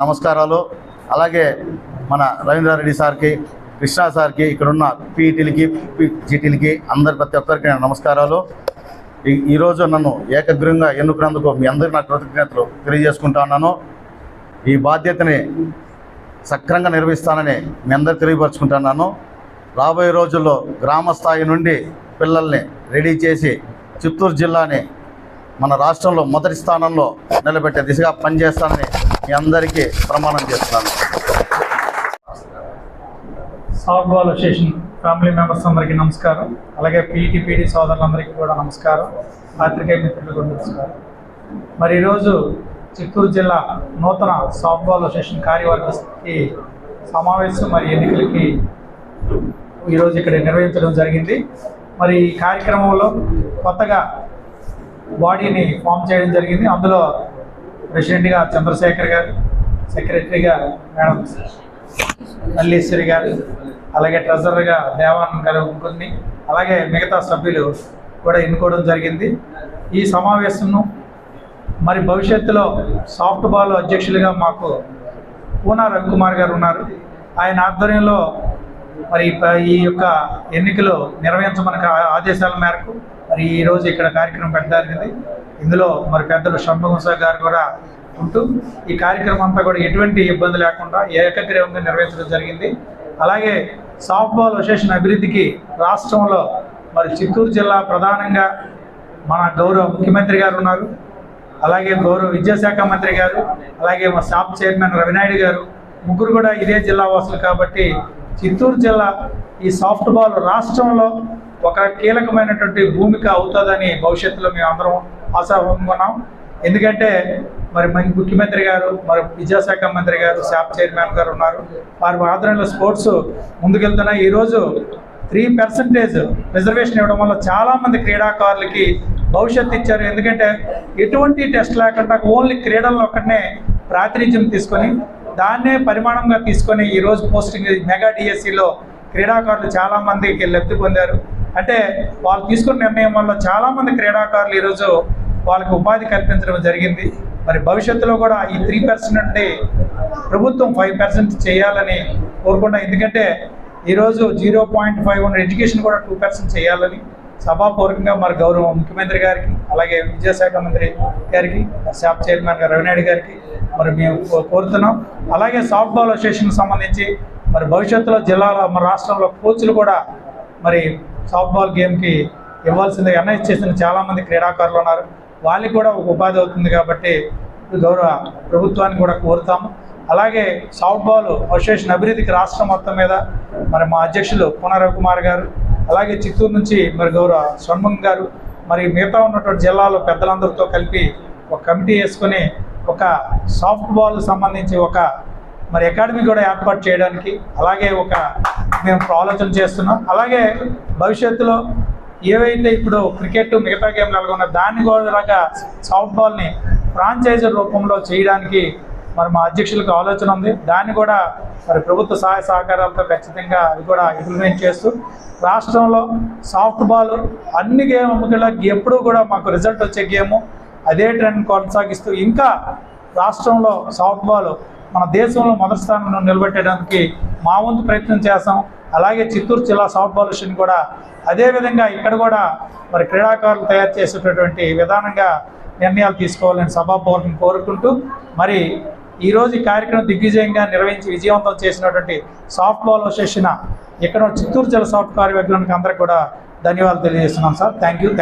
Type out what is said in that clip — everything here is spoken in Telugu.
నమస్కారాలు. అలాగే మన రవీంద్రారెడ్డి సార్కి, కృష్ణా సార్కి, ఇక్కడున్న పీఈటీలకి, జీటీలకి ప్రతి ఒక్కరికి నమస్కారాలు. ఈరోజు నన్ను ఏకగ్రీవంగా ఎన్నుకున్నందుకు మీ అందరికీ నా కృతజ్ఞతలు తెలియజేసుకుంటా ఉన్నాను. ఈ బాధ్యతని సక్రమంగా నిర్వహిస్తానని మీ అందరికీ తెలియపరుచుకుంటున్నాను. రాబోయే రోజుల్లో గ్రామ స్థాయి నుండి పిల్లల్ని రెడీ చేసి చిత్తూరు జిల్లాని మన రాష్ట్రంలో మొదటి స్థానంలో నిలబెట్టే దిశగా పనిచేస్తానని మీ అందరికీ ప్రమాణం చేస్తున్నాను. Soft ball association family members అందరికీ నమస్కారం. అలాగే పీటీ సోదరులందరికీ కూడా నమస్కారం. పాత్రికేయ మిత్రులకు కూడా నమస్కారం. మరి ఈరోజు చిత్తూరు జిల్లా నూతన సాఫ్ట్ బాల్ అసోసియేషన్ కార్యవర్గకి సమావేశం మరి ఎన్నికలకి ఈరోజు ఇక్కడ నిర్వహించడం జరిగింది. మరి ఈ కార్యక్రమంలో కొత్తగా బాడీని ఫామ్ చేయడం జరిగింది. అందులో ప్రెసిడెంట్గా చంద్రశేఖర్ గారు, సెక్రటరీగా మేడం మల్లీశ్వరి గారు, అలాగే ట్రెజరర్గా దేవానంద్ గారు ముగ్గురిని, అలాగే మిగతా సభ్యులు కూడా ఎన్నుకోవడం జరిగింది. ఈ సమావేశంను మరి భవిష్యత్తులో సాఫ్ట్ బాల్ అధ్యక్షులుగా మాకు పూనా రవికుమార్ గారు ఉన్నారు. ఆయన ఆధ్వర్యంలో మరి ఈ యొక్క ఎన్నికలు నిర్వహించమని ఆదేశాల మేరకు మరి ఈరోజు ఇక్కడ కార్యక్రమం పెట్టడానికి ఇందులో మరి పెద్దలు షణ్ముగం గారు కూడా ఉంటూ ఈ కార్యక్రమం అంతా కూడా ఎటువంటి ఇబ్బంది లేకుండా ఏకగ్రీవంగా నిర్వహించడం జరిగింది. అలాగే సాఫ్ట్ బాల్ అసోసియేషన్ అభివృద్ధికి రాష్ట్రంలో మరి చిత్తూరు జిల్లా ప్రధానంగా మన గౌరవ ముఖ్యమంత్రి గారు ఉన్నారు, అలాగే గౌరవ విద్యాశాఖ మంత్రి గారు, అలాగే మా షాప్ చైర్మన్ రవినాయుడు గారు, ముగ్గురు కూడా ఇదే జిల్లా వాసులు. కాబట్టి చిత్తూరు జిల్లా ఈ సాఫ్ట్ బాల్ రాష్ట్రంలో ఒక కీలకమైనటువంటి భూమిక అవుతుందని భవిష్యత్తులో మేము అందరం ఆశాభంగున్నాం. ఎందుకంటే మరి ముఖ్యమంత్రి గారు, మరి విద్యాశాఖ మంత్రి గారు, షాప్ చైర్మన్ గారు ఉన్నారు. వారి ఆధ్వర్యంలో స్పోర్ట్స్ ముందుకెళ్తున్నాయి. ఈరోజు 3% రిజర్వేషన్ ఇవ్వడం వల్ల చాలామంది క్రీడాకారులకి భవిష్యత్తు ఇచ్చారు. ఎందుకంటే ఎటువంటి టెస్ట్ లేకుండా ఓన్లీ క్రీడలను ఒక్కడనే ప్రాతినిధ్యం తీసుకొని దాన్నే పరిమాణంగా తీసుకొని ఈరోజు పోస్టింగ్ మెగా డిఎస్సిలో క్రీడాకారులు చాలామందికి లబ్ధి పొందారు. అంటే వాళ్ళు తీసుకున్న నిర్ణయం వల్ల చాలామంది క్రీడాకారులు ఈరోజు వాళ్ళకి ఉపాధి కల్పించడం జరిగింది. మరి భవిష్యత్తులో కూడా ఈ 3% నుండి ప్రభుత్వం 5% చేయాలని కోరుకుంటా. ఎందుకంటే ఈరోజు 0.5 ఎడ్యుకేషన్ కూడా 2% చేయాలని సభాపూర్వకంగా మరి గౌరవ ముఖ్యమంత్రి గారికి, అలాగే విద్యాశాఖ మంత్రి గారికి, షాప్ చైర్మన్ గారు రవినాయుడు గారికి మరి మేము కోరుతున్నాం. అలాగే సాఫ్ట్ బాల్ అసోసియేషన్కి సంబంధించి మరి భవిష్యత్తులో జిల్లాలో మన రాష్ట్రంలో కోచ్లు కూడా మరి సాఫ్ట్ బాల్ గేమ్కి ఇవ్వాల్సిందిగా అనౌన్స్ చేసిన చాలామంది క్రీడాకారులు ఉన్నారు. వాళ్ళకి కూడా ఒక ఉపాధి అవుతుంది. కాబట్టి గౌరవ ప్రభుత్వాన్ని కూడా కోరుతాము. అలాగే సాఫ్ట్ బాల్ అసోసియేషన్ అభివృద్ధికి రాష్ట్రం మొత్తం మీద మరి మా అధ్యక్షులు పూనా రవికుమార్ గారు, అలాగే చిత్తూరు నుంచి మరి గౌరవ షణ్ముగం గారు, మరి మిగతా ఉన్నటువంటి జిల్లాలో పెద్దలందరితో కలిపి ఒక కమిటీ వేసుకొని ఒక సాఫ్ట్ బాల్ సంబంధించి ఒక మరి అకాడమీ కూడా ఏర్పాటు చేయడానికి అలాగే ఒక మేము ఆలోచన చేస్తున్నాం. అలాగే భవిష్యత్తులో ఏవైతే ఇప్పుడు క్రికెట్ మిగతా గేమ్లు ఎలాగొన్నా దాన్ని కూడా సాఫ్ట్ బాల్ని ఫ్రాంచైజర్ రూపంలో చేయడానికి మరి మా అధ్యక్షులకు ఆలోచన ఉంది. దాన్ని కూడా మరి ప్రభుత్వ సహాయ సహకారాలతో ఖచ్చితంగా అది కూడా ఇంప్లిమెంట్ చేస్తూ రాష్ట్రంలో సాఫ్ట్ బాల్ అన్ని గేమ్లకి ఎప్పుడూ కూడా మాకు రిజల్ట్ వచ్చే గేము అదే ట్రెండ్ కొనసాగిస్తూ ఇంకా రాష్ట్రంలో సాఫ్ట్ బాల్ మన దేశంలో మొదటి స్థానంలో నిలబెట్టడానికి మా వంతు ప్రయత్నం చేస్తాం. అలాగే చిత్తూరు జిల్లా సాఫ్ట్ బాల్ అసోసియేషన్ కూడా అదేవిధంగా ఇక్కడ కూడా మరి క్రీడాకారులు తయారు చేసేటటువంటి విధానంగా నిర్ణయాలు తీసుకోవాలని సభాపూర్వకం కోరుకుంటూ మరి ఈరోజు ఈ కార్యక్రమం దిగ్విజయంగా నిర్వహించి విజయవంతం చేసినటువంటి సాఫ్ట్ బాల్ అసోసియేషన్ ఇక్కడ చిత్తూరు జిల్లా సాఫ్ట్ కార్యవర్గానికి అందరికీ కూడా ధన్యవాదాలు తెలియజేస్తున్నాం సార్. Thank you.